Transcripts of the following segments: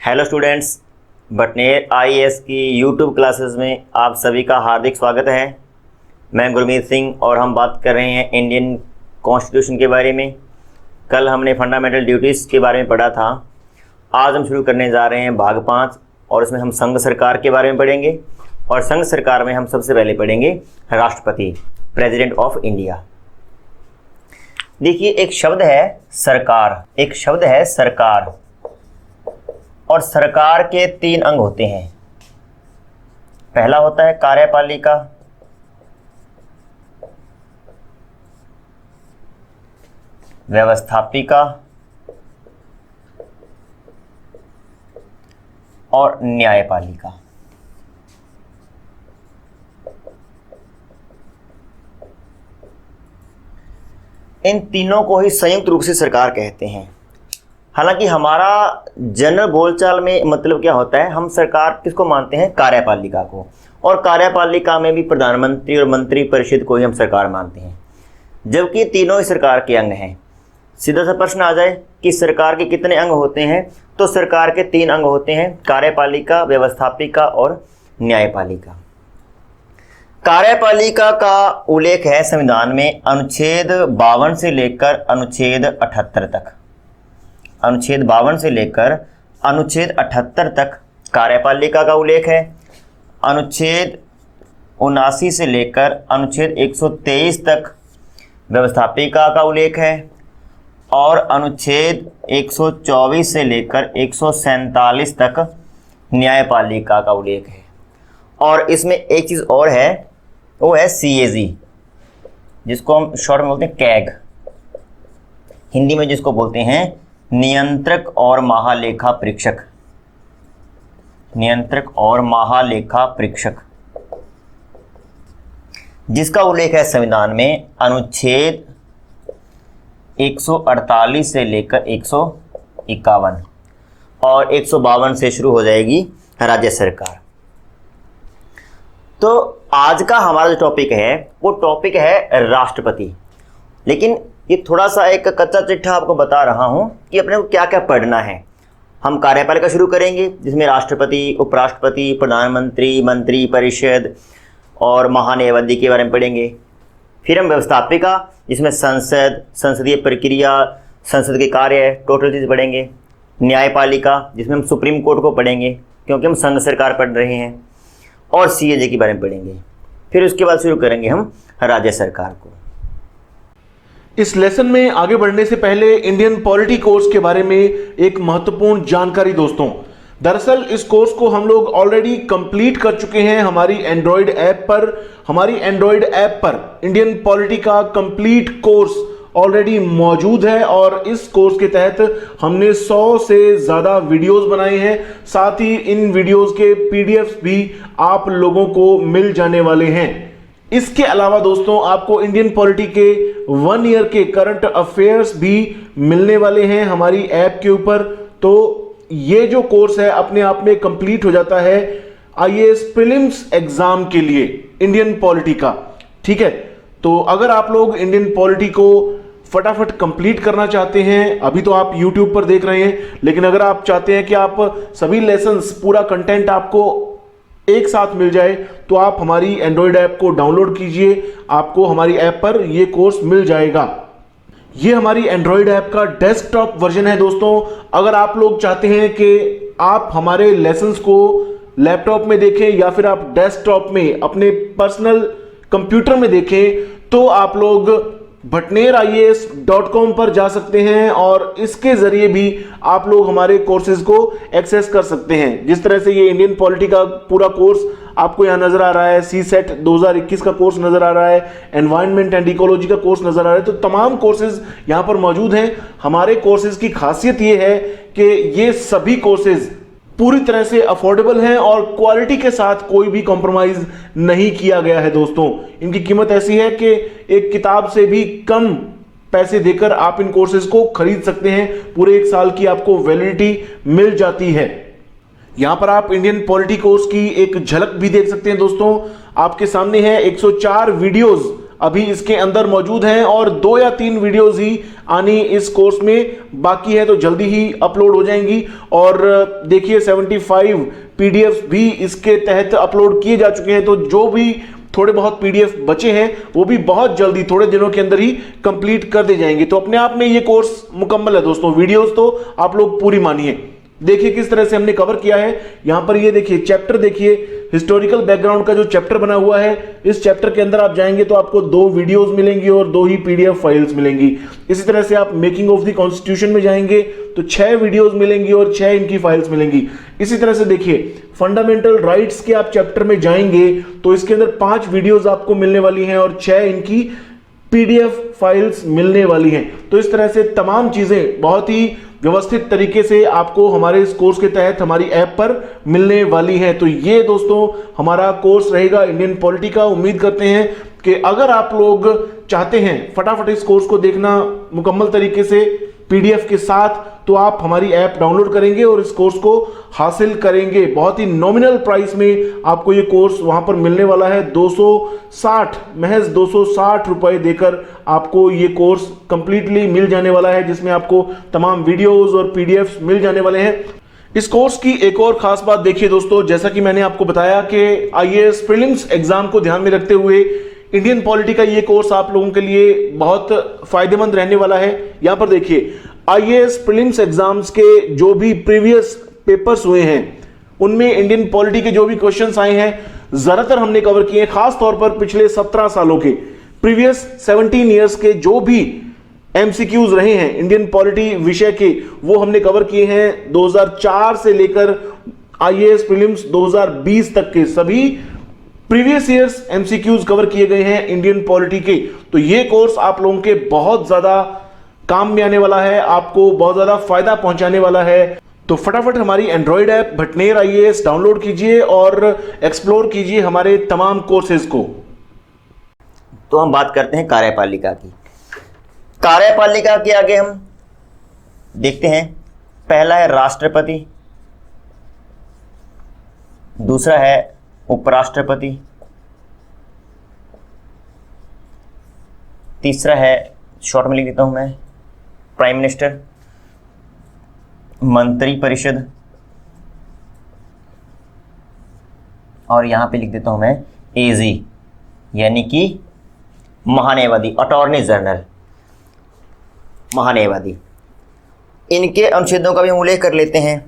Hello students, Bhatner IAS की YouTube classes में आप सभी का हार्दिक स्वागत है। मैं गुरमीत सिंह और हम बात कर रहे हैं इंडियन कॉन्स्टिट्यूशन के बारे में। कल हमने फंडामेंटल ड्यूटीज़ के बारे में पढ़ा था। आज हम शुरू करने जा रहे हैं भाग 5 और इसमें हम संघ सरकार के बारे में पढ़ेंगे। और संघ सरकार में हम सबसे पहले पढ़ेंगे राष्ट्रपति, प्रेसिडेंट ऑफ इंडिया। देखिए, एक शब्द है सरकार, और सरकार के 3 अंग होते हैं। पहला होता है कार्यपालिका, व्यवस्थापिका और न्यायपालिका। इन तीनों को ही संयुक्त रूप से सरकार कहते हैं। हालांकि हमारा जनरल बोलचाल में मतलब क्या होता है, हम सरकार किसको मानते हैं? कार्यपालिका को। और कार्यपालिका में भी प्रधानमंत्री और मंत्री परिषद को ही हम सरकार मानते हैं, जबकि तीनों ही सरकार के अंग हैं। सीधा सा प्रश्न आ जाए कि सरकार के कितने अंग होते हैं, तो सरकार के 3 अंग होते हैं, कार्यपालिका, व्यवस्थापिका और न्यायपालिका। कार्यपालिका का उल्लेख है संविधान में अनुच्छेद 52 से लेकर अनुच्छेद 78 तक। अनुच्छेद 52 से लेकर अनुच्छेद 78 तक कार्यपालिका का उल्लेख है। अनुच्छेद 79 से लेकर अनुच्छेद 123 तक व्यवस्थापिका का उल्लेख है। और अनुच्छेद 124 से लेकर 147 तक न्यायपालिका का उल्लेख है। और इसमें एक चीज़ और है, वो है CAG, जिसको हम शॉर्ट में बोलते हैं कैग, हिंदी में जिसको बोलते हैं नियंत्रक और महालेखा परीक्षक। नियंत्रक और महालेखा परीक्षक, जिसका उल्लेख है संविधान में अनुच्छेद 148 से लेकर 151 और 152 से शुरू हो जाएगी राज्य सरकार। तो आज का हमारा जो टॉपिक है वो टॉपिक है राष्ट्रपति। लेकिन ये थोड़ा सा एक कच्चा चिट्ठा आपको बता रहा हूं कि अपने को क्या क्या पढ़ना है। हम कार्यपालिका शुरू करेंगे, जिसमें राष्ट्रपति, उपराष्ट्रपति, प्रधानमंत्री, मंत्री परिषद और महान्यायवादी के बारे में पढ़ेंगे। फिर हम व्यवस्थापिका, जिसमें संसद, संसदीय प्रक्रिया, संसद के कार्य, टोटल चीज़ पढ़ेंगे। न्यायपालिका, जिसमें हम सुप्रीम कोर्ट को पढ़ेंगे क्योंकि हम संघ सरकार पढ़ रहे हैं। और CAG के बारे में पढ़ेंगे। फिर उसके बाद शुरू करेंगे हम राज्य सरकार को। इस लेसन में आगे बढ़ने से पहले इंडियन पॉलिटी कोर्स के बारे में एक महत्वपूर्ण जानकारी दोस्तों। दरअसल इस कोर्स को हम लोग ऑलरेडी कंप्लीट कर चुके हैं हमारी एंड्रॉयड ऐप पर। हमारी एंड्रॉयड ऐप पर इंडियन पॉलिटी का कंप्लीट कोर्स ऑलरेडी मौजूद है और इस कोर्स के तहत हमने 100 से ज़्यादा वीडियोस बनाए हैं। साथ ही इन वीडियोस के PDFs भी आप लोगों को मिल जाने वाले हैं। इसके अलावा दोस्तों आपको इंडियन पॉलिटी के 1 ईयर के करंट अफेयर्स भी मिलने वाले हैं हमारी ऐप के ऊपर। तो ये जो कोर्स है अपने आप में कंप्लीट हो जाता है IAS प्रीलिम्स एग्जाम के लिए इंडियन पॉलिटी का। ठीक है, तो अगर आप लोग इंडियन पॉलिटी को फटाफट कंप्लीट करना चाहते हैं, अभी तो आप YouTube पर देख रहे हैं, लेकिन अगर आप चाहते हैं कि आप सभी लेसन्स, पूरा कंटेंट आपको एक साथ मिल जाए, तो आप हमारी एंड्रॉयड ऐप को डाउनलोड कीजिए। आपको हमारी ऐप पर यह कोर्स मिल जाएगा। ये हमारी एंड्रॉयड ऐप का डेस्कटॉप वर्जन है दोस्तों। अगर आप लोग चाहते हैं कि आप हमारे लेसन्स को लैपटॉप में देखें या फिर आप डेस्कटॉप में अपने पर्सनल कंप्यूटर में देखें, तो आप लोग bhatnerias.com पर जा सकते हैं और इसके जरिए भी आप लोग हमारे कोर्सेज को एक्सेस कर सकते हैं। जिस तरह से ये इंडियन पॉलिटी का पूरा कोर्स आपको यहाँ नजर आ रहा है, CSET 2021 का कोर्स नजर आ रहा है, एनवायरनमेंट एंड इकोलॉजी का कोर्स नजर आ रहा है, तो तमाम कोर्सेज यहाँ पर मौजूद हैं। हमारे कोर्सेज की खासियत ये है कि ये सभी कोर्सेज पूरी तरह से अफोर्डेबल हैं और क्वालिटी के साथ कोई भी कॉम्प्रोमाइज नहीं किया गया है दोस्तों। इनकी कीमत ऐसी है कि एक किताब से भी कम पैसे देकर आप इन कोर्सेज को खरीद सकते हैं। पूरे 1 साल की आपको वैलिडिटी मिल जाती है। यहां पर आप इंडियन पॉलिटी कोर्स की एक झलक भी देख सकते हैं दोस्तों। आपके सामने है 104 वीडियोस अभी इसके अंदर मौजूद हैं और 2 या 3 वीडियोस ही आनी इस कोर्स में बाकी है, तो जल्दी ही अपलोड हो जाएंगी। और देखिए 75 पीडीएफ भी इसके तहत अपलोड किए जा चुके हैं, तो जो भी थोड़े बहुत पीडीएफ बचे हैं वो भी बहुत जल्दी थोड़े दिनों के अंदर ही कंप्लीट कर दिए जाएंगे। तो अपने आप में ये कोर्स मुकम्मल है दोस्तों। वीडियोस तो आप लोग पूरी मानिए। देखिए किस तरह से हमने कवर किया है। यहां पर ये देखिए चैप्टर, देखिए हिस्टोरिकल बैकग्राउंड का जो चैप्टर बना हुआ है, इस चैप्टर के अंदर आप जाएंगे तो आपको 2 वीडियोस मिलेंगी और 2 ही पीडीएफ फाइल्स मिलेंगी। इसी तरह से आप मेकिंग ऑफ द कॉन्स्टिट्यूशन में जाएंगे तो 6 वीडियोस मिलेंगी और 6 इनकी फाइल्स मिलेंगी। इसी तरह से देखिए फंडामेंटल राइट्स के आप चैप्टर में जाएंगे तो इसके अंदर 5 वीडियोस आपको मिलने वाली हैं और 6 इनकी पीडीएफ फाइल्स मिलने वाली हैं। तो इस तरह से तमाम चीजें बहुत ही व्यवस्थित तरीके से आपको हमारे इस कोर्स के तहत हमारी ऐप पर मिलने वाली है। तो ये दोस्तों हमारा कोर्स रहेगा इंडियन पॉलिटी का। उम्मीद करते हैं कि अगर आप लोग चाहते हैं फटाफट इस कोर्स को देखना मुकम्मल तरीके से पीडीएफ के साथ, तो आप हमारी ऐप डाउनलोड करेंगे और इस कोर्स को हासिल करेंगे। बहुत ही नॉमिनल प्राइस में आपको ये कोर्स वहां पर मिलने वाला है। 260 महज 260 रुपए देकर आपको ये कोर्स कंप्लीटली मिल जाने वाला है, जिसमें आपको तमाम वीडियोस और पीडीएफ मिल जाने वाले हैं। इस कोर्स की एक और खास बात देखिए दोस्तों, जैसा कि मैंने आपको बताया कि आईएएस प्रीलिम्स एग्जाम को ध्यान में रखते हुए इंडियन पॉलिटी का ये कोर्स आप लोगों के लिए बहुत फायदेमंद रहने वाला है। यहां पर देखिए आईएएस प्रीलिम्स एग्जाम्स के जो भी प्रीवियस पेपर्स हुए हैं उनमें इंडियन पॉलिटी के जो भी क्वेश्चंस आए हैं ज्यादातर हमने कवर किए हैं। खास तौर पर पिछले 17 सालों के प्रीवियस 17 ईयर्स के जो भी एमसीक्यूज रहे हैं इंडियन पॉलिटी विषय के, वो हमने कवर किए हैं। 2004 से लेकर आईएएस प्रीलिम्स 2020 तक के सभी प्रीवियस ईयर्स एमसीक्यूज कवर किए गए हैं इंडियन पॉलिटी के। तो ये कोर्स आप लोगों के बहुत ज्यादा काम में आने वाला है, आपको बहुत ज्यादा फायदा पहुंचाने वाला है। तो फटाफट हमारी Android app Bhatner IAS download कीजिए और एक्सप्लोर कीजिए हमारे तमाम कोर्सेज को। तो हम बात करते हैं कार्यपालिका की। कार्यपालिका के आगे हम देखते हैं, पहला है राष्ट्रपति, दूसरा है उपराष्ट्रपति, तीसरा है शॉर्ट में लिख देता हूं मैं प्राइम मिनिस्टर, मंत्री परिषद, और यहां पे लिख देता हूं मैं एजी यानी कि महान्यायवादी, अटॉर्नी जनरल, महान्यायवादी। इनके अनुच्छेदों का भी हम उल्लेख कर लेते हैं।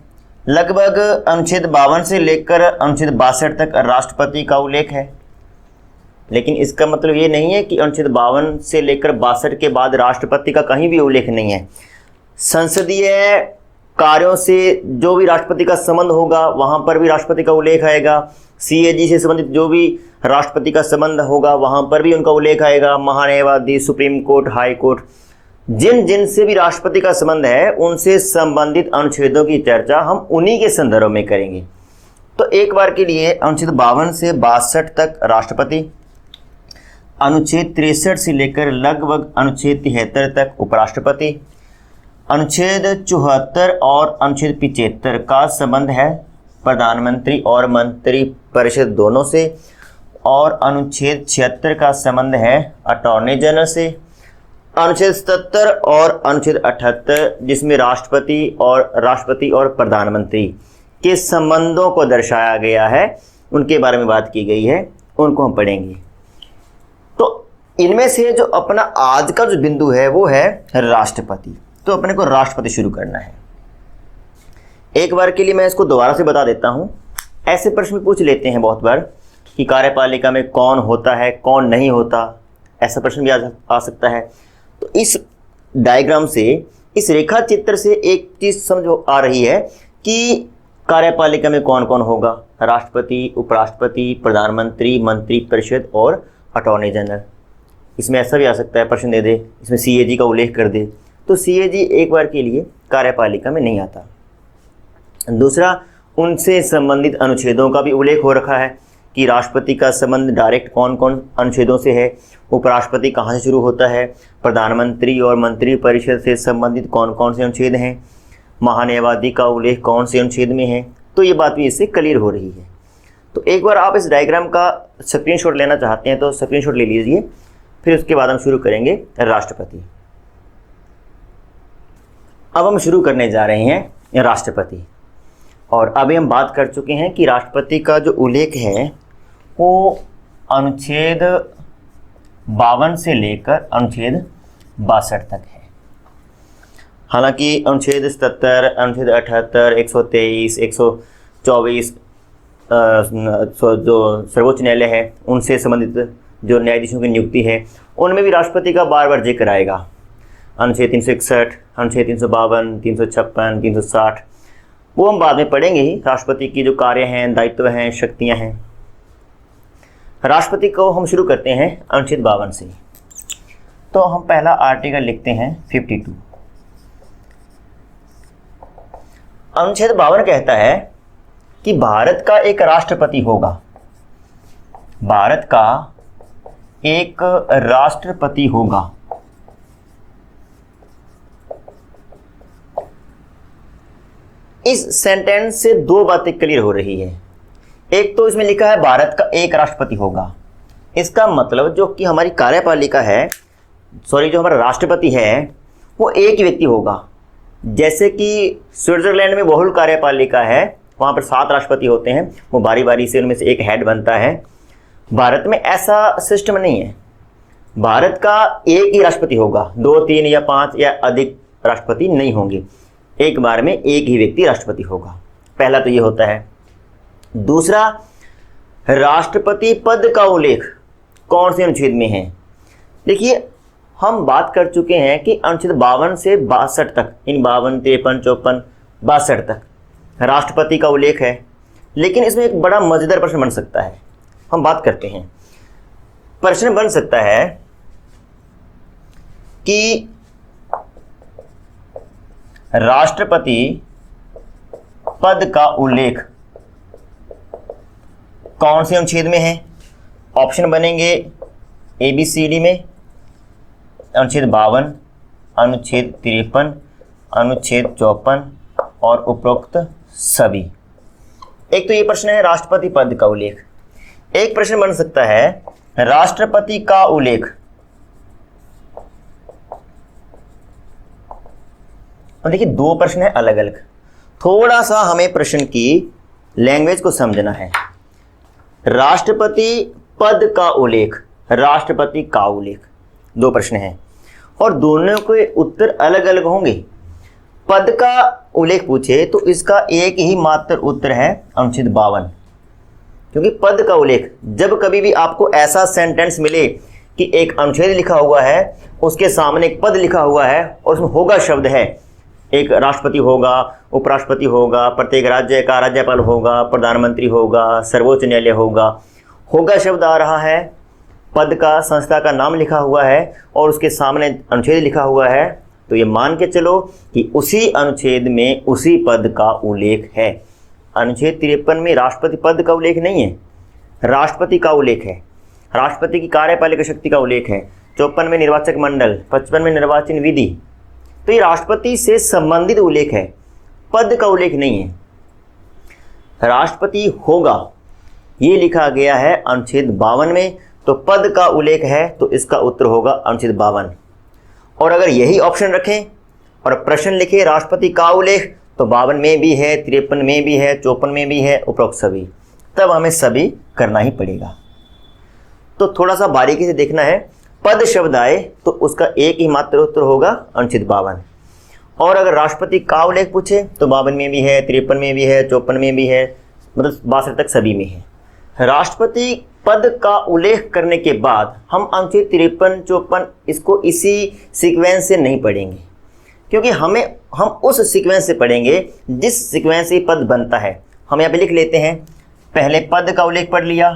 लगभग अनुच्छेद 52 से लेकर अनुच्छेद 62 तक राष्ट्रपति का उल्लेख है, लेकिन इसका मतलब ये नहीं है कि अनुच्छेद 52 से लेकर 62 के बाद राष्ट्रपति का कहीं भी उल्लेख नहीं है। संसदीय कार्यों से जो भी राष्ट्रपति का संबंध होगा वहां पर भी राष्ट्रपति का उल्लेख आएगा। सीएजी से संबंधित जो भी राष्ट्रपति का संबंध होगा वहां पर भी उनका उल्लेख आएगा। महान्यायवादी, सुप्रीम कोर्ट, हाई कोर्ट, जिन से भी राष्ट्रपति का संबंध है उनसे संबंधित अनुच्छेदों की चर्चा हम उन्हीं के संदर्भ में करेंगे। तो एक बार के लिए अनुच्छेद 52 से 62 तक राष्ट्रपति, अनुच्छेद 63 से लेकर लगभग अनुच्छेद 73 तक उपराष्ट्रपति, अनुच्छेद 74 और अनुच्छेद 75 का संबंध है प्रधानमंत्री और मंत्री परिषद दोनों से, और अनुच्छेद 76 का संबंध है अटॉर्नी जनरल से, अनुच्छेद 77 और अनुच्छेद 78 जिसमें राष्ट्रपति और प्रधानमंत्री के संबंधों को दर्शाया गया है, उनके बारे में बात की गई है, उनको हम पढ़ेंगे। तो इनमें से जो अपना आज का जो बिंदु है वो है राष्ट्रपति। तो अपने को राष्ट्रपति शुरू करना है। एक बार के लिए मैं इसको दोबारा से बता देता हूं। ऐसे प्रश्न पूछ लेते हैं बहुत बार कि कार्यपालिका में कौन होता है, कौन नहीं होता, ऐसा प्रश्न भी आ सकता है। तो इस डायग्राम से, इस रेखा चित्र से एक चीज समझ आ रही है कि कार्यपालिका में कौन कौन होगा, राष्ट्रपति, उपराष्ट्रपति, प्रधानमंत्री, मंत्री परिषद और अटॉर्नी जनरल। इसमें ऐसा भी आ सकता है प्रश्न दे दे, इसमें सीएजी का उल्लेख कर दे, तो सीएजी एक बार के लिए कार्यपालिका में नहीं आता। दूसरा, उनसे संबंधित अनुच्छेदों का भी उल्लेख हो रखा है कि राष्ट्रपति का संबंध डायरेक्ट कौन कौन अनुच्छेदों से है, उपराष्ट्रपति कहाँ से शुरू होता है, प्रधानमंत्री और मंत्री परिषद से संबंधित कौन कौन से अनुच्छेद हैं, महान्यायवादी का उल्लेख कौन से अनुच्छेद में है। तो ये बात भी इससे क्लियर हो रही है। तो एक बार आप इस डायग्राम का स्क्रीनशॉट लेना चाहते हैं तो स्क्रीनशॉट ले लीजिए। फिर उसके बाद हम शुरू करेंगे राष्ट्रपति। अब हम शुरू करने जा रहे हैं राष्ट्रपति। और अभी हम बात कर चुके हैं कि राष्ट्रपति का जो उल्लेख है वो अनुच्छेद 52 से लेकर अनुच्छेद 62 तक है। हालांकि अनुच्छेद 77, अनुच्छेद 78, 123, 124 जो सर्वोच्च न्यायालय है उनसे संबंधित जो न्यायाधीशों की नियुक्ति है उनमें भी राष्ट्रपति का बार बार जिक्र आएगा। अनुच्छेद 361, अनुच्छेद 352, 356, 360 वो हम बाद में पढ़ेंगे ही। राष्ट्रपति की जो कार्य हैं, दायित्व हैं, शक्तियां हैं। राष्ट्रपति को हम शुरू करते हैं अनुच्छेद 52 से। तो हम पहला आर्टिकल लिखते हैं 52। अनुच्छेद 52 कहता है कि भारत का एक राष्ट्रपति होगा। भारत का एक राष्ट्रपति होगा। इस सेंटेंस से दो बातें क्लियर हो रही है। एक तो इसमें लिखा है भारत का एक राष्ट्रपति होगा। इसका मतलब जो कि हमारी कार्यपालिका है, जो हमारा राष्ट्रपति है वो एक ही व्यक्ति होगा। जैसे कि स्विट्जरलैंड में बहुल कार्यपालिका है, वहाँ पर 7 राष्ट्रपति होते हैं, वो बारी बारी से उनमें से एक हेड बनता है। भारत में ऐसा सिस्टम नहीं है। भारत का एक ही राष्ट्रपति होगा, 2, 3 या 5 या अधिक राष्ट्रपति नहीं होंगे। एक बार में एक ही व्यक्ति राष्ट्रपति होगा। पहला तो ये होता है। दूसरा, राष्ट्रपति पद का उल्लेख कौन से अनुच्छेद में है? देखिए, हम बात कर चुके हैं कि अनुच्छेद 52 से 62 तक, इन 52, 53, 54, 62 तक राष्ट्रपति का उल्लेख है। लेकिन इसमें एक बड़ा मजेदार प्रश्न बन सकता है। हम बात करते हैं। प्रश्न बन सकता है कि राष्ट्रपति पद का उल्लेख कौन से अनुच्छेद में है? ऑप्शन बनेंगे ABCD में, अनुच्छेद 52, अनुच्छेद 53, अनुच्छेद 54 और उपरोक्त सभी। एक तो ये प्रश्न है राष्ट्रपति पद का उल्लेख। एक प्रश्न बन सकता है राष्ट्रपति का उल्लेख। और देखिए, दो प्रश्न है अलग अलग। थोड़ा सा हमें प्रश्न की लैंग्वेज को समझना है। राष्ट्रपति पद का उल्लेख, राष्ट्रपति का उल्लेख, दो प्रश्न हैं और दोनों के उत्तर अलग अलग होंगे। पद का उल्लेख पूछे तो इसका एक ही मात्र उत्तर है अनुच्छेद 52। क्योंकि पद का उल्लेख, जब कभी भी आपको ऐसा सेंटेंस मिले कि एक अनुच्छेद लिखा हुआ है, उसके सामने एक पद लिखा हुआ है और उसमें होगा शब्द है, एक राष्ट्रपति होगा, उपराष्ट्रपति होगा, प्रत्येक राज्य का राज्यपाल होगा, प्रधानमंत्री होगा, सर्वोच्च न्यायालय होगा शब्द आ रहा है, पद का, संस्था का नाम लिखा हुआ है और उसके सामने अनुच्छेद लिखा हुआ है, तो ये मान के चलो कि उसी अनुच्छेद में उसी पद का उल्लेख है। अनुच्छेद 53 में राष्ट्रपति पद का उल्लेख नहीं है, राष्ट्रपति का उल्लेख है। राष्ट्रपति की कार्यपालिका शक्ति का उल्लेख है। 54 में निर्वाचक मंडल, 55 में निर्वाचन विधि। तो ये राष्ट्रपति से संबंधित उल्लेख है, पद का उल्लेख नहीं है। राष्ट्रपति होगा ये लिखा गया है अनुच्छेद 52 में, तो पद का उल्लेख है तो इसका उत्तर होगा अनुच्छेद 52। और अगर यही ऑप्शन रखें और प्रश्न लिखे राष्ट्रपति का उल्लेख, तो 52 में भी है, 53 में भी है, 54 में भी है, उपरोक्त सभी, तब हमें सभी करना ही पड़ेगा। तो थोड़ा सा बारीकी से देखना है। पद शब्द आए तो उसका एक ही मात्र उत्तर होगा अनुच्छेद 52। और अगर राष्ट्रपति का उल्लेख पूछे तो 52 में भी है, 53 में भी है, 54 में भी है, मतलब 62 तक सभी में है। राष्ट्रपति पद का उल्लेख करने के बाद हम अनुच्छेद 53, 54 इसको इसी सीक्वेंस से नहीं पढ़ेंगे, क्योंकि हम उस सीक्वेंस से पढ़ेंगे जिस सीक्वेंस से पद बनता है। हम यहाँ पे लिख लेते हैं, पहले पद का उल्लेख पढ़ लिया,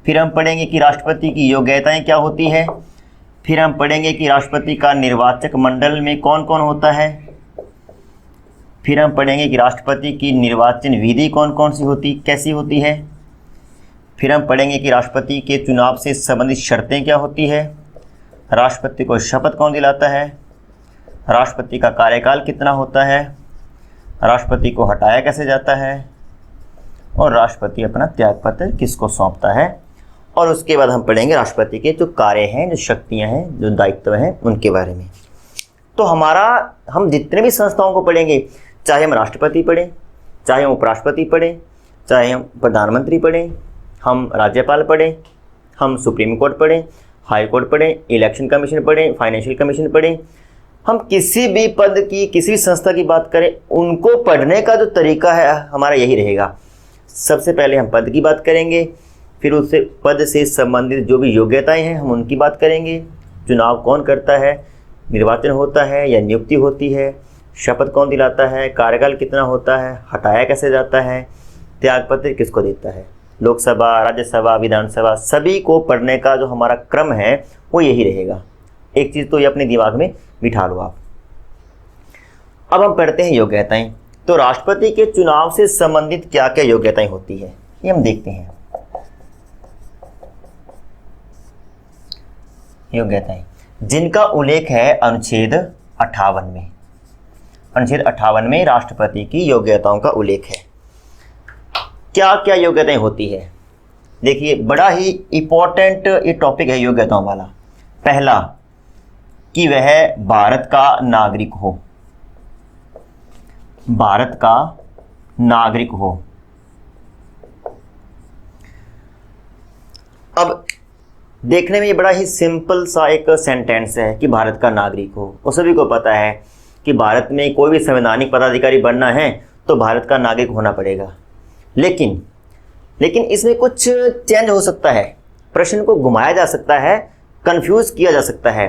फिर हम पढ़ेंगे कि राष्ट्रपति की योग्यताएं क्या होती है, फिर हम पढ़ेंगे कि राष्ट्रपति का निर्वाचक मंडल में कौन कौन होता है, फिर हम पढ़ेंगे कि राष्ट्रपति की निर्वाचन विधि कौन कौन सी होती, कैसी होती है, फिर हम पढ़ेंगे कि राष्ट्रपति के चुनाव से संबंधित शर्तें क्या होती है, राष्ट्रपति को शपथ कौन दिलाता है, राष्ट्रपति का कार्यकाल कितना होता है, राष्ट्रपति को हटाया कैसे जाता है और राष्ट्रपति अपना त्यागपत्र किसको सौंपता है। और उसके बाद हम पढ़ेंगे राष्ट्रपति के जो कार्य हैं, जो शक्तियां हैं, जो दायित्व हैं, उनके बारे में। तो हम जितने भी संस्थाओं को पढ़ेंगे, चाहे हम राष्ट्रपति पढ़ें, चाहे हम उपराष्ट्रपति पढ़ें, चाहे हम प्रधानमंत्री पढ़ें, हम राज्यपाल पढ़ें, हम सुप्रीम कोर्ट पढ़ें, हाई कोर्ट पढ़ें, इलेक्शन कमीशन पढ़ें, फाइनेंशियल कमीशन पढ़ें, हम किसी भी पद की, किसी भी संस्था की बात करें, उनको पढ़ने का जो तरीका है हमारा यही रहेगा। सबसे पहले हम पद की बात करेंगे, फिर उससे पद से संबंधित जो भी योग्यताएं हैं हम उनकी बात करेंगे। चुनाव कौन करता है, निर्वाचन होता है या नियुक्ति होती है, शपथ कौन दिलाता है, कार्यकाल कितना होता है, हटाया कैसे जाता है, त्यागपत्र किसको देता है, लोकसभा, राज्यसभा, विधानसभा, सभी को पढ़ने का जो हमारा क्रम है वो यही रहेगा। एक चीज़ तो ये अपने दिमाग में बिठा लो आप। अब हम पढ़ते हैं योग्यताएं। तो राष्ट्रपति के चुनाव से संबंधित क्या क्या योग्यताएं होती है ये हम देखते हैं। योग्यताएं जिनका उल्लेख है अनुच्छेद 58 में। अनुच्छेद 58 में राष्ट्रपति की योग्यताओं का उल्लेख है। क्या क्या योग्यताएं होती है, देखिए बड़ा ही इंपॉर्टेंट ये टॉपिक है योग्यताओं वाला। पहला कि वह भारत का नागरिक हो, भारत का नागरिक हो। अब देखने में ये बड़ा ही सिंपल सा एक सेंटेंस है कि भारत का नागरिक हो, और सभी को पता है कि भारत में कोई भी संवैधानिक पदाधिकारी बनना है तो भारत का नागरिक होना पड़ेगा। लेकिन इसमें कुछ चेंज हो सकता है, प्रश्न को घुमाया जा सकता है, कंफ्यूज किया जा सकता है।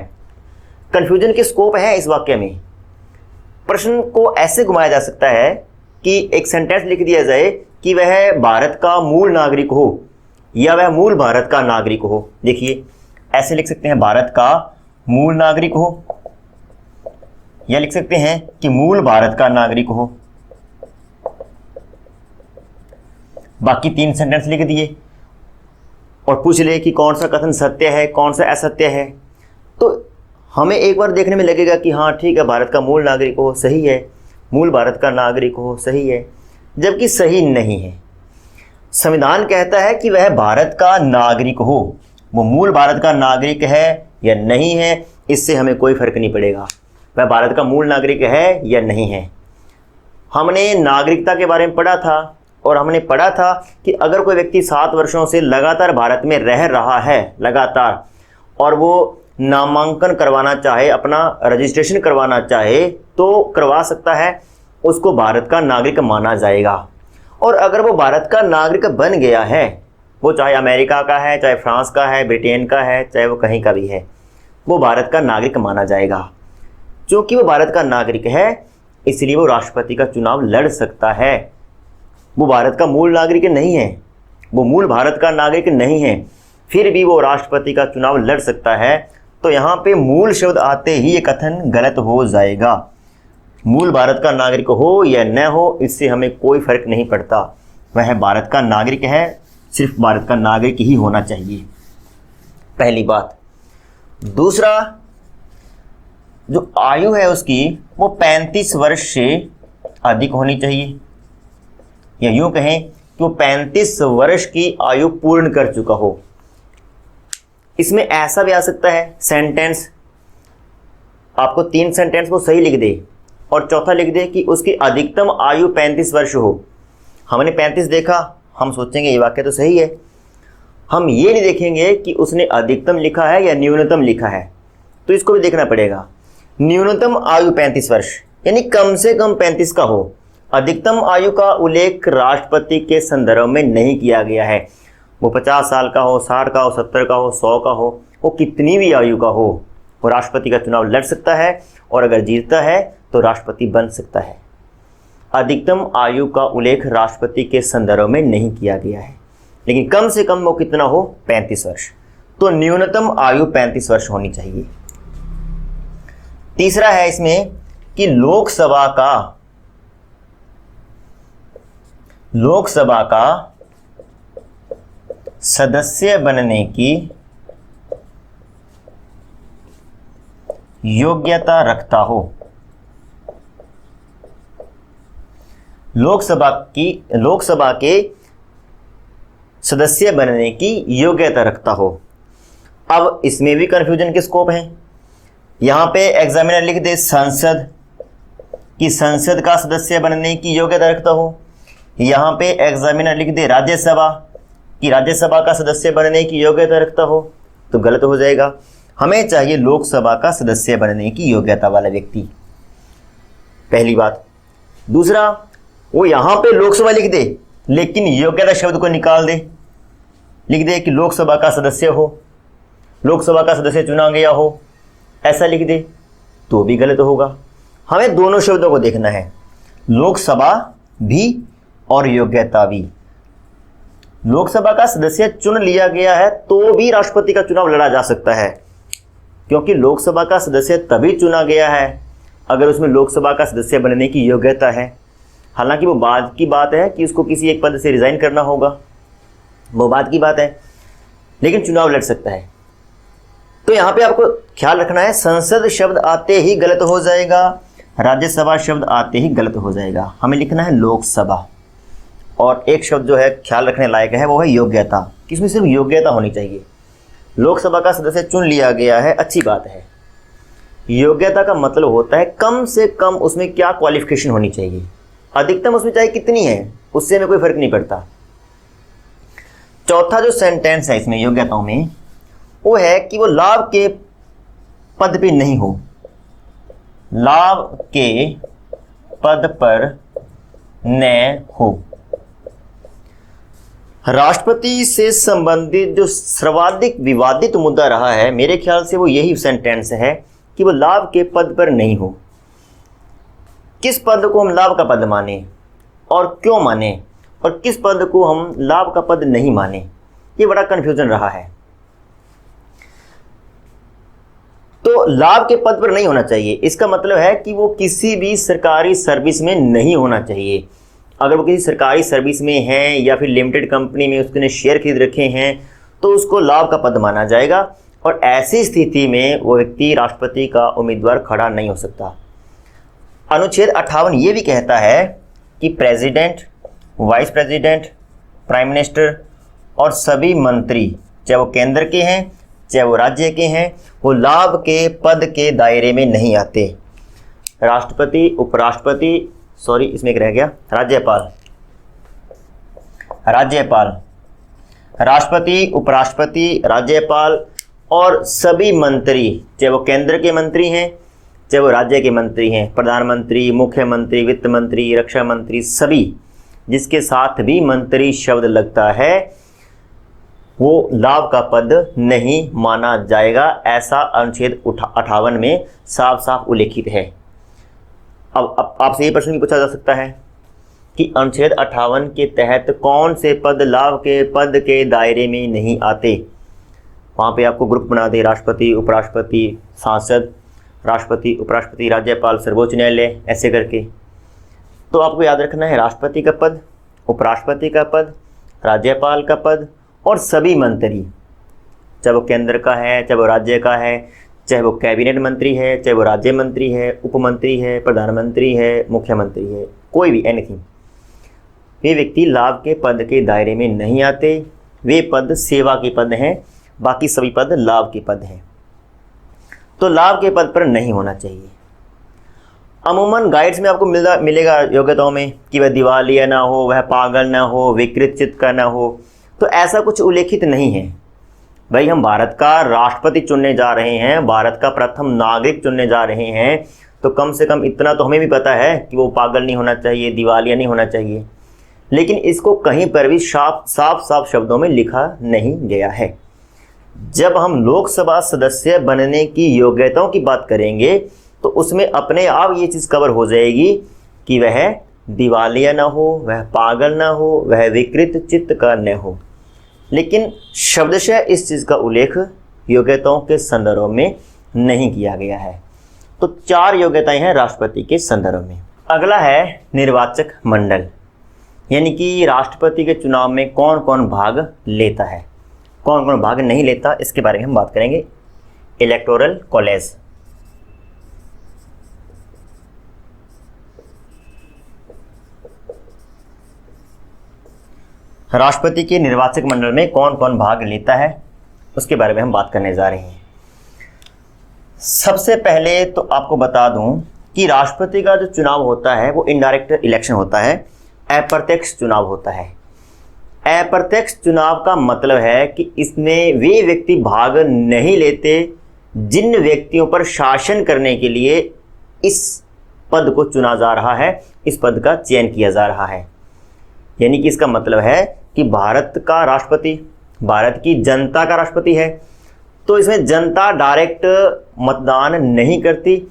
कंफ्यूजन की स्कोप है इस वाक्य में। प्रश्न को ऐसे घुमाया जा सकता है कि एक सेंटेंस लिख दिया जाए कि वह भारत का मूल नागरिक हो या वह मूल भारत का नागरिक हो। देखिए ऐसे लिख सकते हैं, भारत का मूल नागरिक हो, या लिख सकते हैं कि मूल भारत का नागरिक हो। बाकी 3 सेंटेंस लिख दिए और पूछ ले कि कौन सा कथन सत्य है, कौन सा असत्य है, तो हमें एक बार देखने में लगेगा कि हाँ ठीक है, भारत का मूल नागरिक हो, सही है, मूल भारत का नागरिक हो, सही है, जबकि सही नहीं है। संविधान कहता है कि वह भारत का नागरिक हो। वो मूल भारत का नागरिक है या नहीं है, इससे हमें कोई फर्क नहीं पड़ेगा। वह भारत का मूल नागरिक है या नहीं है। हमने नागरिकता के बारे में पढ़ा था और हमने पढ़ा था कि अगर कोई व्यक्ति 7 वर्षों से लगातार भारत में रह रहा है लगातार, और वो नामांकन करवाना चाहे, अपना रजिस्ट्रेशन करवाना चाहे तो करवा सकता है, उसको भारत का नागरिक माना जाएगा। और अगर वो भारत का नागरिक बन गया है, वो चाहे अमेरिका का है, चाहे फ्रांस का है, ब्रिटेन का है, चाहे वो कहीं का भी है, वो भारत का नागरिक माना जाएगा। क्योंकि वो भारत का नागरिक है इसलिए वो राष्ट्रपति का चुनाव लड़ सकता है। वो भारत का मूल नागरिक नहीं है, वो मूल भारत का नागरिक नहीं है, फिर भी वो राष्ट्रपति का चुनाव लड़ सकता है। तो यहाँ पे मूल शब्द आते ही ये कथन गलत हो जाएगा। मूल भारत का नागरिक हो या न हो, इससे हमें कोई फर्क नहीं पड़ता। वह भारत का नागरिक है, सिर्फ भारत का नागरिक ही होना चाहिए, पहली बात। दूसरा, जो आयु है उसकी वो 35 वर्ष से अधिक होनी चाहिए, या यूं कहें कि वो 35 वर्ष की आयु पूर्ण कर चुका हो। इसमें ऐसा भी आ सकता है सेंटेंस, आपको 3 सेंटेंस को सही लिख दे और चौथा लिख दे कि उसकी अधिकतम आयु 35 वर्ष हो। हमने 35 देखा, हम सोचेंगे ये वाक्य तो सही है। हम ये नहीं देखेंगे कि उसने अधिकतम लिखा है या न्यूनतम लिखा है, तो इसको भी देखना पड़ेगा। न्यूनतम आयु 35 वर्ष यानी कम से कम 35 का हो। अधिकतम आयु का उल्लेख राष्ट्रपति के संदर्भ में नहीं किया गया है। वो 50 साल का हो, 60 का हो, 70 का हो, 100 का हो, वो कितनी भी आयु का हो, वो राष्ट्रपति का चुनाव लड़ सकता है, और अगर जीतता है तो राष्ट्रपति बन सकता है। अधिकतम आयु का उल्लेख राष्ट्रपति के संदर्भ में नहीं किया गया है, लेकिन कम से कम वो कितना हो, 35 वर्ष। तो न्यूनतम आयु 35 वर्ष होनी चाहिए। तीसरा है इसमें कि लोकसभा का सदस्य बनने की योग्यता रखता हो। लोकसभा के सदस्य बनने की योग्यता रखता हो। अब इसमें भी कन्फ्यूजन के स्कोप है। यहाँ पे एग्जामिनर लिख दे संसद, कि संसद का सदस्य बनने की योग्यता रखता हो। यहाँ पे एग्जामिनर लिख दे राज्यसभा, कि राज्यसभा का सदस्य बनने की योग्यता रखता हो, तो गलत हो जाएगा। हमें चाहिए लोकसभा का सदस्य बनने की योग्यता वाला व्यक्ति, पहली बात। दूसरा, वो यहाँ पे लोकसभा लिख दे लेकिन योग्यता शब्द को निकाल दे, लिख दे कि लोकसभा का सदस्य हो, लोकसभा का सदस्य चुना गया हो, ऐसा लिख दे तो भी गलत होगा। हमें दोनों शब्दों को देखना है, लोकसभा भी और योग्यता भी। लोकसभा का सदस्य चुन लिया गया है तो भी राष्ट्रपति का चुनाव लड़ा जा सकता है, क्योंकि लोकसभा का सदस्य तभी चुना गया है अगर उसमें लोकसभा का सदस्य बनने की योग्यता है। हालांकि वो बाद की बात है कि उसको किसी एक पद से रिजाइन करना होगा, वो बात की बात है, लेकिन चुनाव लड़ सकता है। तो यहाँ पे आपको ख्याल रखना है, संसद शब्द आते ही गलत हो जाएगा, राज्यसभा शब्द आते ही गलत हो जाएगा। हमें लिखना है लोकसभा। और एक शब्द जो है ख्याल रखने लायक है वो है योग्यता, कि इसमें सिर्फ योग्यता होनी चाहिए। लोकसभा का सदस्य चुन लिया गया है, अच्छी बात है। योग्यता का मतलब होता है कम से कम उसमें क्या क्वालिफिकेशन होनी चाहिए, अधिकतम उसमें चाहे कितनी है उससे हमें कोई फर्क नहीं पड़ता। चौथा जो सेंटेंस है इसमें योग्यताओं में, वो है कि वो लाभ के पद पे नहीं हो, लाभ के पद पर न हो। राष्ट्रपति से संबंधित जो सर्वाधिक विवादित मुद्दा रहा है मेरे ख्याल से वो यही सेंटेंस है कि वो लाभ के पद पर नहीं हो। किस पद को हम लाभ का पद माने और क्यों माने, और किस पद को हम लाभ का पद नहीं माने, ये बड़ा कंफ्यूजन रहा है। तो लाभ के पद पर नहीं होना चाहिए, इसका मतलब है कि वो किसी भी सरकारी सर्विस में नहीं होना चाहिए। अगर वो किसी सरकारी सर्विस में है या फिर लिमिटेड कंपनी में उसने शेयर खरीद रखे हैं तो उसको लाभ का पद माना जाएगा, और ऐसी स्थिति में वो व्यक्ति राष्ट्रपति का उम्मीदवार खड़ा नहीं हो सकता। अनुच्छेद 58 ये भी कहता है कि president, vice president, prime minister और सभी मंत्री, चाहे वो केंद्र के हैं चाहे वो राज्य के हैं, वो लाभ के पद के दायरे में नहीं आते। राष्ट्रपति, उपराष्ट्रपति, सॉरी इसमें एक रह गया, राज्यपाल, राष्ट्रपति, उपराष्ट्रपति, राज्यपाल और सभी मंत्री, चाहे वो केंद्र के मंत्री हैं चाहे वो राज्य के मंत्री हैं, प्रधानमंत्री, मुख्यमंत्री, वित्त मंत्री, रक्षा मंत्री, सभी जिसके साथ भी मंत्री शब्द लगता है वो लाभ का पद नहीं माना जाएगा, ऐसा अनुच्छेद 58 में साफ साफ उल्लेखित है। अब आपसे ये प्रश्न भी पूछा जा सकता है कि अनुच्छेद 58 के तहत कौन से पद लाभ के पद के दायरे में नहीं आते। वहाँ पे आपको ग्रुप बना दे, राष्ट्रपति, उपराष्ट्रपति, सांसद, राष्ट्रपति, उपराष्ट्रपति, राज्यपाल, सर्वोच्च न्यायालय, ऐसे करके। तो आपको याद रखना है राष्ट्रपति का पद, उपराष्ट्रपति का पद, राज्यपाल का पद और सभी मंत्री, चाहे वो केंद्र का है चाहे वो राज्य का है, चाहे वो कैबिनेट मंत्री है चाहे वो राज्य मंत्री है, उपमंत्री है, प्रधानमंत्री है, मुख्यमंत्री है, कोई भी एनीथिंग, वे व्यक्ति लाभ के पद के दायरे में नहीं आते। वे पद सेवा के पद हैं, बाकी सभी पद लाभ के पद हैं। तो लाभ के पद पर नहीं होना चाहिए। अमूमन गाइड्स में आपको मिलेगा योग्यताओं में कि वह दिवालिया ना हो, वह पागल ना हो, विकृत चित्त का ना हो, तो ऐसा कुछ उल्लेखित नहीं है। भाई हम भारत का राष्ट्रपति चुनने जा रहे हैं, भारत का प्रथम नागरिक चुनने जा रहे हैं, तो कम से कम इतना तो हमें भी पता है कि वो पागल नहीं होना चाहिए, दिवालिया नहीं होना चाहिए। लेकिन इसको कहीं पर भी साफ शब्दों में लिखा नहीं गया है। जब हम लोकसभा सदस्य बनने की योग्यताओं की बात करेंगे तो उसमें अपने आप ये चीज़ कवर हो जाएगी कि वह दिवालिया ना हो, वह पागल ना हो, वह विकृत चित्त का न हो। लेकिन शब्दशः इस चीज़ का उल्लेख योग्यताओं के संदर्भ में नहीं किया गया है। तो 4 योग्यताएं हैं राष्ट्रपति के संदर्भ में। अगला है निर्वाचक मंडल, यानी कि राष्ट्रपति के चुनाव में कौन कौन भाग लेता है, कौन कौन भाग नहीं लेता, इसके बारे में हम बात करेंगे। इलेक्टोरल कॉलेज, राष्ट्रपति के निर्वाचक मंडल में कौन कौन भाग लेता है, उसके बारे में हम बात करने जा रहे हैं। सबसे पहले तो आपको बता दूं कि राष्ट्रपति का जो चुनाव होता है वो इनडायरेक्ट इलेक्शन होता है, अप्रत्यक्ष चुनाव होता है। अप्रत्यक्ष चुनाव का मतलब है कि इसमें वे व्यक्ति भाग नहीं लेते जिन व्यक्तियों पर शासन करने के लिए इस पद को चुना जा रहा है, इस पद का चयन किया जा रहा है। यानी कि इसका मतलब है कि भारत का राष्ट्रपति भारत की जनता का राष्ट्रपति है, तो इसमें जनता डायरेक्ट मतदान नहीं करती,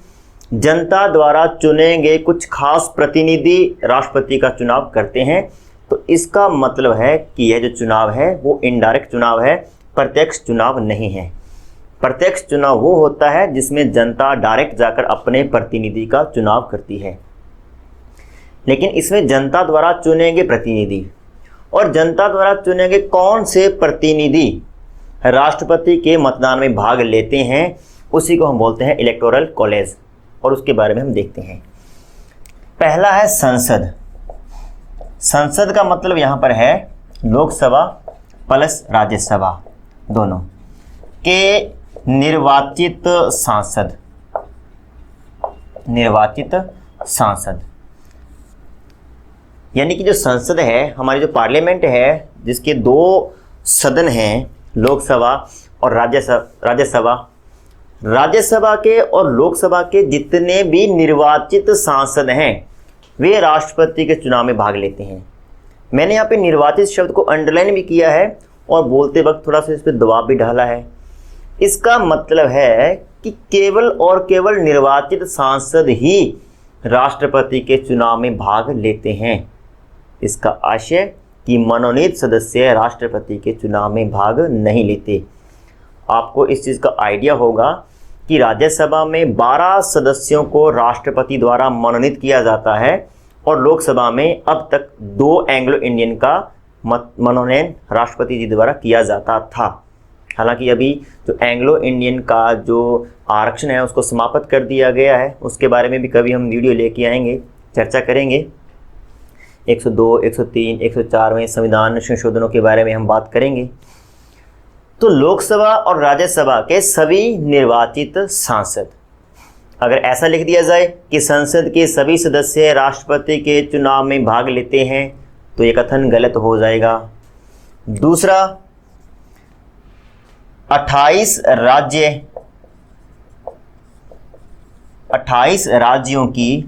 जनता द्वारा चुने गए कुछ खास प्रतिनिधि राष्ट्रपति का चुनाव करते हैं। तो इसका मतलब है कि यह जो चुनाव है वो इनडायरेक्ट चुनाव है, प्रत्यक्ष चुनाव नहीं है। प्रत्यक्ष चुनाव वो होता है जिसमें जनता डायरेक्ट जाकर अपने प्रतिनिधि का चुनाव करती है, लेकिन इसमें जनता द्वारा चुने गए प्रतिनिधि और जनता द्वारा चुने गए कौन से प्रतिनिधि राष्ट्रपति के मतदान में भाग लेते हैं, उसी को हम बोलते हैं इलेक्टोरल कॉलेज, और उसके बारे में हम देखते हैं। पहला है संसद। संसद का मतलब यहाँ पर है लोकसभा प्लस राज्यसभा दोनों के निर्वाचित सांसद। निर्वाचित सांसद यानी कि जो संसद है, हमारी जो पार्लियामेंट है, जिसके दो सदन हैं, लोकसभा और राज्यसभा। राज्यसभा के और लोकसभा के जितने भी निर्वाचित सांसद हैं वे राष्ट्रपति के चुनाव में भाग लेते हैं। मैंने यहाँ पे निर्वाचित शब्द को अंडरलाइन भी किया है और बोलते वक्त थोड़ा सा इस पर दबाव भी डाला है। इसका मतलब है कि केवल और केवल निर्वाचित सांसद ही राष्ट्रपति के चुनाव में भाग लेते हैं। इसका आशय कि मनोनीत सदस्य राष्ट्रपति के चुनाव में भाग नहीं लेते। आपको इस चीज़ का आइडिया होगा कि राज्यसभा में 12 सदस्यों को राष्ट्रपति द्वारा मनोनीत किया जाता है और लोकसभा में अब तक 2 एंग्लो इंडियन का मनोनयन राष्ट्रपति जी द्वारा किया जाता था। हालांकि अभी जो एंग्लो इंडियन का जो आरक्षण है उसको समाप्त कर दिया गया है, उसके बारे में भी कभी हम वीडियो लेके आएंगे, चर्चा करेंगे। 102, 103, 104वें संविधान संशोधनों के बारे में हम बात करेंगे। तो लोकसभा और राज्यसभा के सभी निर्वाचित सांसद, अगर ऐसा लिख दिया जाए कि संसद के सभी सदस्य राष्ट्रपति के चुनाव में भाग लेते हैं तो ये कथन गलत हो जाएगा। दूसरा, 28 राज्यों की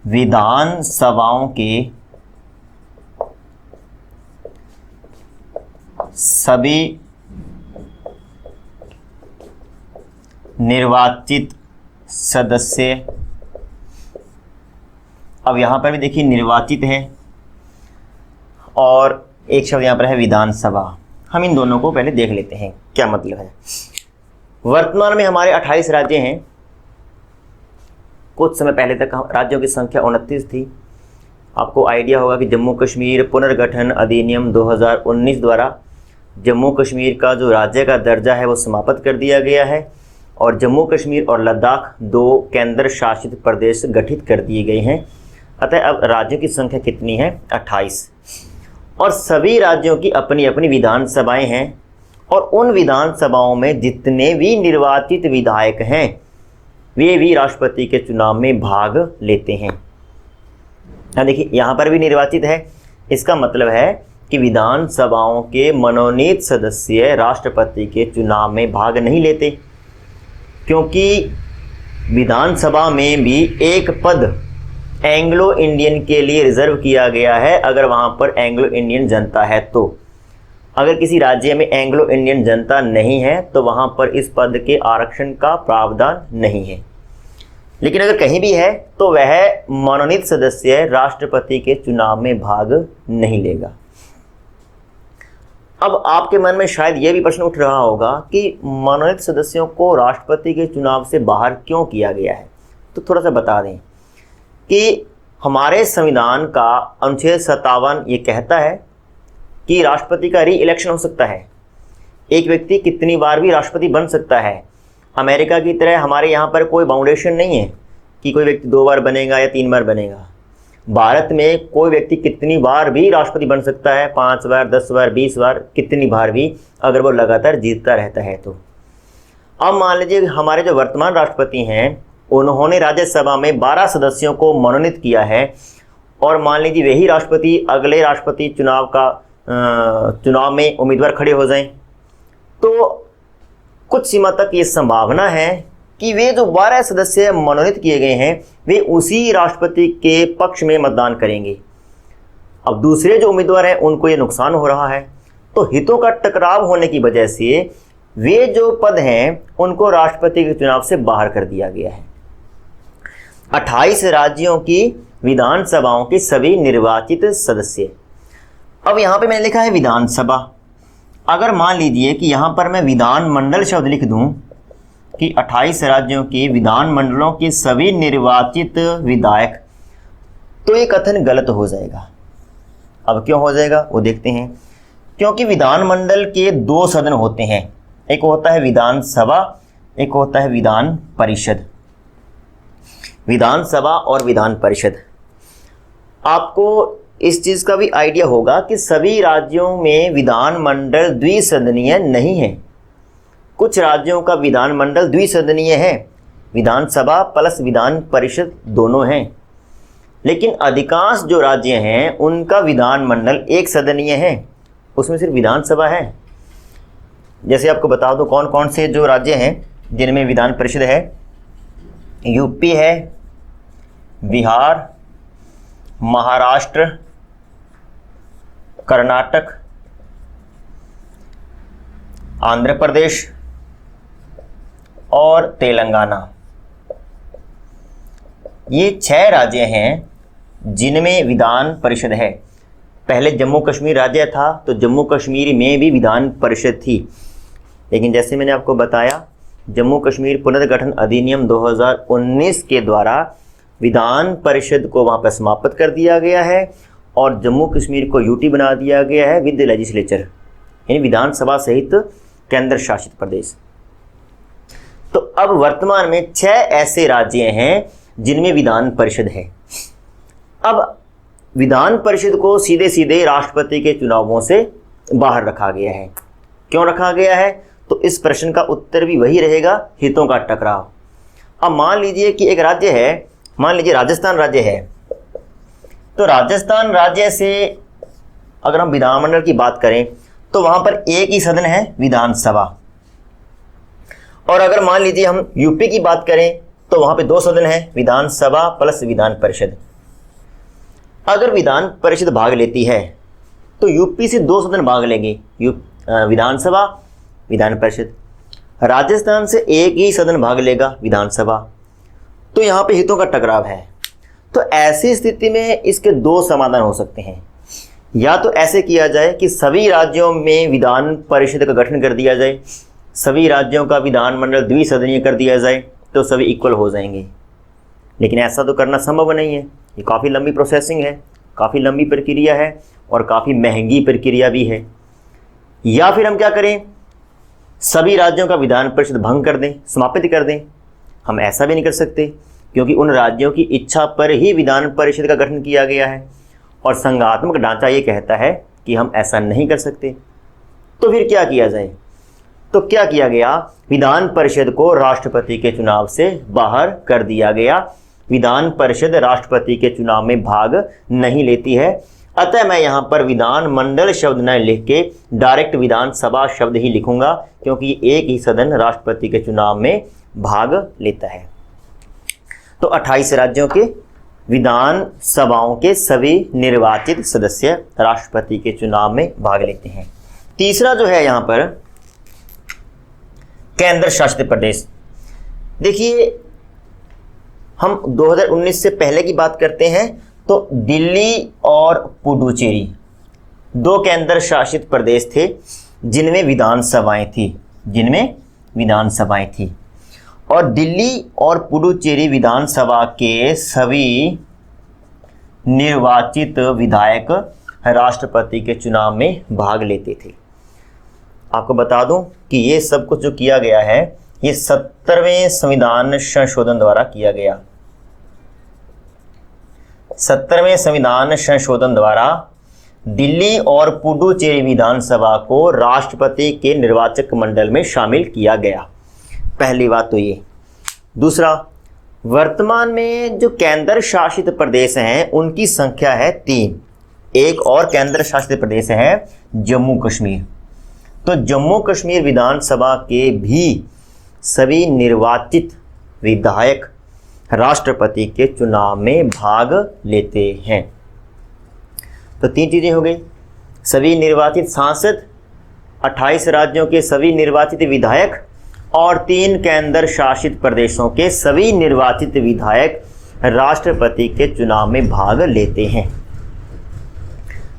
विधानसभाओं के सभी निर्वाचित सदस्य, अब यहाँ पर भी देखिए निर्वाचित है और एक शब्द यहाँ पर है विधानसभा। हम इन दोनों को पहले देख लेते हैं क्या मतलब है। वर्तमान में हमारे 28 राज्य हैं। कुछ समय पहले तक राज्यों की संख्या 29 थी। आपको आइडिया होगा कि जम्मू कश्मीर पुनर्गठन अधिनियम 2019 द्वारा जम्मू कश्मीर का जो राज्य का दर्जा है वो समाप्त कर दिया गया है और जम्मू कश्मीर और लद्दाख 2 केंद्र शासित प्रदेश गठित कर दिए गए हैं। अतः अब राज्यों की संख्या कितनी है? 28। और सभी राज्यों की अपनी अपनी विधानसभाएं हैं और उन विधानसभाओं में जितने भी निर्वाचित विधायक हैं वे भी राष्ट्रपति के चुनाव में भाग लेते हैं। देखिए यहाँ पर भी निर्वाचित है। इसका मतलब है कि विधानसभाओं के मनोनीत सदस्य राष्ट्रपति के चुनाव में भाग नहीं लेते, क्योंकि विधानसभा में भी एक पद एंग्लो इंडियन के लिए रिजर्व किया गया है अगर वहाँ पर एंग्लो इंडियन जनता है। तो अगर किसी राज्य में एंग्लो इंडियन जनता नहीं है तो वहाँ पर इस पद के आरक्षण का प्रावधान नहीं है। लेकिन अगर कहीं भी है तो वह मनोनीत सदस्य राष्ट्रपति के चुनाव में भाग नहीं लेगा। अब आपके मन में शायद यह भी प्रश्न उठ रहा होगा कि मनोनीत सदस्यों को राष्ट्रपति के चुनाव से बाहर क्यों किया गया है। तो थोड़ा सा बता दें कि हमारे संविधान का अनुच्छेद 57 ये कहता है कि राष्ट्रपति का री इलेक्शन हो सकता है। एक व्यक्ति कितनी बार भी राष्ट्रपति बन सकता है। अमेरिका की तरह हमारे यहाँ पर कोई बाउंडेशन नहीं है कि कोई व्यक्ति 2 बार बनेगा या 3 बार बनेगा। भारत में कोई व्यक्ति कितनी बार भी राष्ट्रपति बन सकता है, 5 बार, 10 बार, 20 बार, कितनी बार भी, अगर वो लगातार जीतता रहता है तो। अब मान लीजिए हमारे जो वर्तमान राष्ट्रपति हैं उन्होंने राज्यसभा में 12 सदस्यों को मनोनीत किया है, और मान लीजिए वही राष्ट्रपति अगले राष्ट्रपति चुनाव में उम्मीदवार खड़े हो जाएं, तो कुछ सीमा तक ये संभावना है कि वे जो 12 सदस्य मनोनीत किए गए हैं वे उसी राष्ट्रपति के पक्ष में मतदान करेंगे। अब दूसरे जो उम्मीदवार हैं उनको ये नुकसान हो रहा है, तो हितों का टकराव होने की वजह से वे जो पद हैं उनको राष्ट्रपति के चुनाव से बाहर कर दिया गया है। 28 राज्यों की विधानसभाओं के सभी निर्वाचित सदस्य। अब यहाँ पे मैंने लिखा है विधानसभा। अगर मान लीजिए कि यहाँ पर मैं विधानमंडल शब्द लिख दूँ कि 28 राज्यों के विधानमंडलों के सभी निर्वाचित विधायक, तो ये कथन गलत हो जाएगा। अब क्यों हो जाएगा वो देखते हैं। क्योंकि विधानमंडल के 2 सदन होते हैं, एक होता है विधानसभा, एक होता है विधान परिषद। विधानसभा और विधान परिषद, आपको इस चीज़ का भी आइडिया होगा कि सभी राज्यों में विधानमंडल द्विसदनीय नहीं है। कुछ राज्यों का विधानमंडल द्विसदनीय है, विधानसभा प्लस विधान परिषद दोनों हैं, लेकिन अधिकांश जो राज्य हैं उनका विधानमंडल एक सदनीय है, उसमें सिर्फ विधानसभा है। जैसे आपको बता दो कौन कौन से जो राज्य हैं जिनमें विधान परिषद है। यूपी है, बिहार, महाराष्ट्र, कर्नाटक, आंध्र प्रदेश और तेलंगाना। ये 6 राज्य हैं जिनमें विधान परिषद है। पहले जम्मू कश्मीर राज्य था तो जम्मू कश्मीर में भी विधान परिषद थी, लेकिन जैसे मैंने आपको बताया जम्मू कश्मीर पुनर्गठन अधिनियम 2019 के द्वारा विधान परिषद को वहाँ पर समाप्त कर दिया गया है और जम्मू कश्मीर को यूटी बना दिया गया है विद लेजिस्लेचर, यानी विधानसभा सहित केंद्र शासित प्रदेश। तो अब वर्तमान में 6 ऐसे राज्य हैं जिनमें विधान परिषद है। अब विधान परिषद को सीधे सीधे राष्ट्रपति के चुनावों से बाहर रखा गया है। क्यों रखा गया है? तो इस प्रश्न का उत्तर भी वही रहेगा, हितों का टकराव। अब मान लीजिए कि एक राज्य है, मान लीजिए राजस्थान राज्य है, तो राजस्थान राज्य से अगर हम विधानमंडल की बात करें तो वहां पर एक ही सदन है, विधानसभा। और अगर मान लीजिए हम यूपी की बात करें तो वहां पे 2 सदन है, विधानसभा प्लस विधान परिषद। अगर विधान परिषद भाग लेती है तो यूपी से 2 सदन भाग लेंगे, विधानसभा विधान परिषद। राजस्थान से एक ही सदन भाग लेगा, विधानसभा। तो यहाँ पे हितों का टकराव है। तो ऐसी स्थिति में इसके 2 समाधान हो सकते हैं। या तो ऐसे किया जाए कि सभी राज्यों में विधान परिषद का गठन कर दिया जाए, सभी राज्यों का विधानमंडल द्विसदनीय कर दिया जाए, तो सभी इक्वल हो जाएंगे। लेकिन ऐसा तो करना संभव नहीं है, ये काफ़ी लंबी प्रोसेसिंग है, काफ़ी लंबी प्रक्रिया है और काफ़ी महंगी प्रक्रिया भी है। या फिर हम क्या करें, सभी राज्यों का विधान परिषद भंग कर दें, समाप्त कर दें। हम ऐसा भी नहीं कर सकते क्योंकि उन राज्यों की इच्छा पर ही विधान परिषद का गठन किया गया है और संघात्मक ढांचा ये कहता है कि हम ऐसा नहीं कर सकते। तो फिर क्या किया जाए? तो क्या किया गया, विधान परिषद को राष्ट्रपति के चुनाव से बाहर कर दिया गया। विधान परिषद राष्ट्रपति के चुनाव में भाग नहीं लेती है, अतः मैं यहाँ पर विधानमंडल शब्द न लिख के डायरेक्ट विधानसभा शब्द ही लिखूंगा, क्योंकि एक ही सदन राष्ट्रपति के चुनाव में भाग लेता है। तो 28 राज्यों के विधान सभाओं के सभी निर्वाचित सदस्य राष्ट्रपति के चुनाव में भाग लेते हैं। तीसरा जो है यहाँ पर केंद्र शासित प्रदेश। देखिए, हम 2019 से पहले की बात करते हैं तो दिल्ली और पुडुचेरी 2 केंद्र शासित प्रदेश थे जिनमें विधानसभाएं थी, और दिल्ली और पुडुचेरी विधानसभा के सभी निर्वाचित विधायक राष्ट्रपति के चुनाव में भाग लेते थे। आपको बता दूं कि ये सब कुछ जो किया गया है ये 70वें संविधान संशोधन द्वारा किया गया। 70वें संविधान संशोधन द्वारा दिल्ली और पुडुचेरी विधानसभा को राष्ट्रपति के निर्वाचक मंडल में शामिल किया गया। पहली बात तो ये। दूसरा, वर्तमान में जो केंद्र शासित प्रदेश हैं उनकी संख्या है 3। एक और केंद्र शासित प्रदेश है जम्मू कश्मीर। तो जम्मू कश्मीर विधानसभा के भी सभी निर्वाचित विधायक राष्ट्रपति के चुनाव में भाग लेते हैं। तो 3 चीज़ें हो गई। सभी निर्वाचित सांसद, 28 राज्यों के सभी निर्वाचित विधायक और 3 केंद्र शासित प्रदेशों के सभी निर्वाचित विधायक राष्ट्रपति के चुनाव में भाग लेते हैं।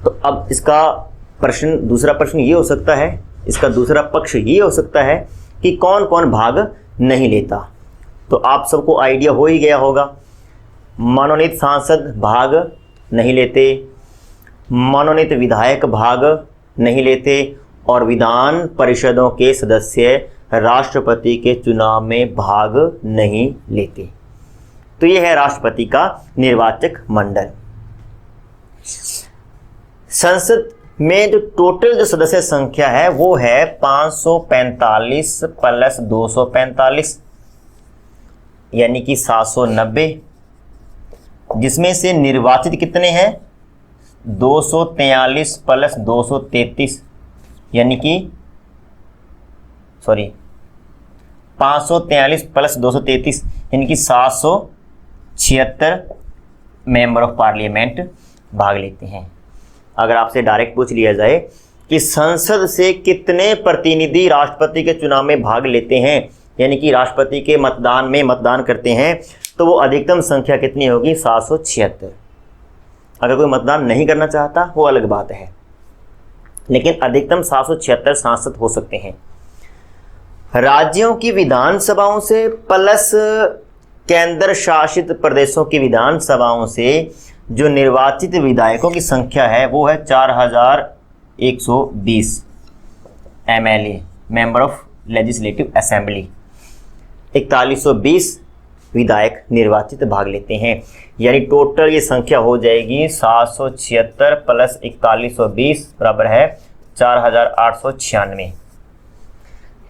तो अब इसका दूसरा प्रश्न ये हो सकता है, इसका दूसरा पक्ष ये हो सकता है कि कौन कौन भाग नहीं लेता। तो आप सबको आइडिया हो ही गया होगा। मनोनीत सांसद भाग नहीं लेते, मनोनीत विधायक भाग नहीं लेते और विधान परिषदों के सदस्य राष्ट्रपति के चुनाव में भाग नहीं लेते। तो ये है राष्ट्रपति का निर्वाचक मंडल। संसद में जो टोटल जो सदस्य संख्या है वो है 545 प्लस 245 यानी कि 790, जिसमें से निर्वाचित कितने हैं 243 प्लस 233 यानी कि 543 प्लस 233 यानी कि 776 मेंबर ऑफ पार्लियामेंट भाग लेते हैं। अगर आपसे डायरेक्ट पूछ लिया जाए कि संसद से कितने प्रतिनिधि राष्ट्रपति के चुनाव में भाग लेते हैं यानी कि राष्ट्रपति के मतदान में मतदान करते हैं, तो वो अधिकतम संख्या कितनी होगी 776। अगर कोई मतदान नहीं करना चाहता वो अलग बात है, लेकिन अधिकतम 776 सांसद हो सकते हैं। राज्यों की विधानसभाओं से प्लस केंद्र शासित प्रदेशों की विधानसभाओं से जो निर्वाचित विधायकों की संख्या है वो है 4120 MLA, member of legislative assembly. 4120 विधायक निर्वाचित भाग लेते हैं, यानी टोटल ये संख्या हो जाएगी 776 प्लस 4120 बराबर है 4896।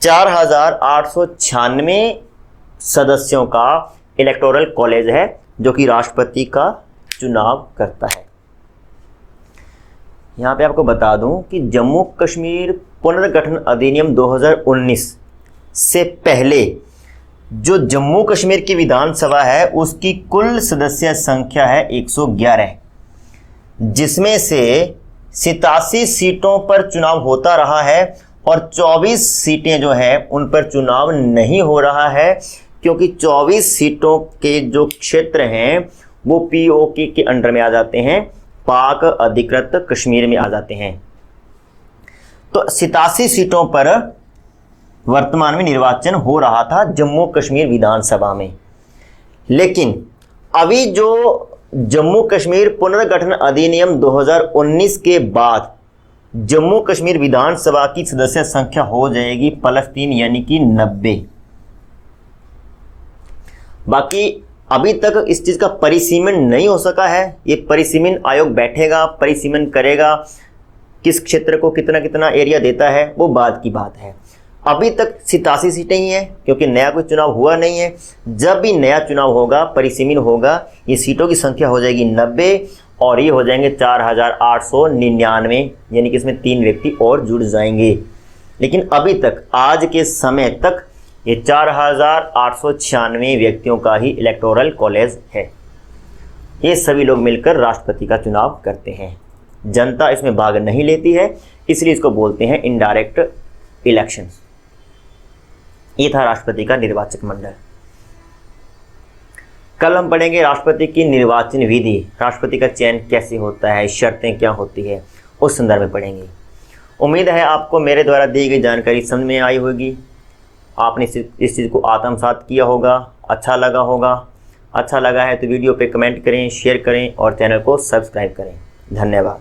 4896 सदस्यों का इलेक्टोरल कॉलेज है जो कि राष्ट्रपति का चुनाव करता है। यहाँ पे आपको बता दूं कि जम्मू कश्मीर पुनर्गठन अधिनियम 2019 से पहले जो जम्मू कश्मीर की विधानसभा है उसकी कुल सदस्य संख्या है 111, जिसमें से 87 सीटों पर चुनाव होता रहा है और 24 सीटें जो है उन पर चुनाव नहीं हो रहा है, क्योंकि 24 सीटों के जो क्षेत्र हैं वो POK के अंडर में आ जाते हैं, पाक अधिकृत कश्मीर में आ जाते हैं। तो 87 सीटों पर वर्तमान में निर्वाचन हो रहा था जम्मू कश्मीर विधानसभा में, लेकिन अभी जो जम्मू कश्मीर पुनर्गठन अधिनियम 2019 के बाद जम्मू कश्मीर विधानसभा की सदस्य संख्या हो जाएगी +3 यानी कि 90। बाकी अभी तक इस चीज़ का परिसीमन नहीं हो सका है। ये परिसीमन आयोग बैठेगा, परिसीमन करेगा, किस क्षेत्र को कितना कितना एरिया देता है वो बाद की बात है। अभी तक 87 सीटें ही हैं क्योंकि नया कोई चुनाव हुआ नहीं है। जब भी नया चुनाव होगा, परिसीमन होगा, ये सीटों की संख्या हो जाएगी 90 और ये हो जाएंगे 4899, यानी कि इसमें 3 व्यक्ति और जुड़ जाएंगे। लेकिन अभी तक आज के समय तक ये 4896 व्यक्तियों का ही इलेक्टोरल कॉलेज है। ये सभी लोग मिलकर राष्ट्रपति का चुनाव करते हैं। जनता इसमें भाग नहीं लेती है, इसलिए इसको बोलते हैं इनडायरेक्ट इलेक्शंस। ये था राष्ट्रपति का निर्वाचक मंडल। कल हम पढ़ेंगे राष्ट्रपति की निर्वाचन विधि, राष्ट्रपति का चयन कैसे होता है, शर्तें क्या होती है, उस संदर्भ में पढ़ेंगे। उम्मीद है आपको मेरे द्वारा दी गई जानकारी समझ में आई होगी, आपने इस चीज़ को आत्मसात किया होगा, अच्छा लगा होगा। अच्छा लगा है तो वीडियो पे कमेंट करें, शेयर करें और चैनल को सब्सक्राइब करें। धन्यवाद।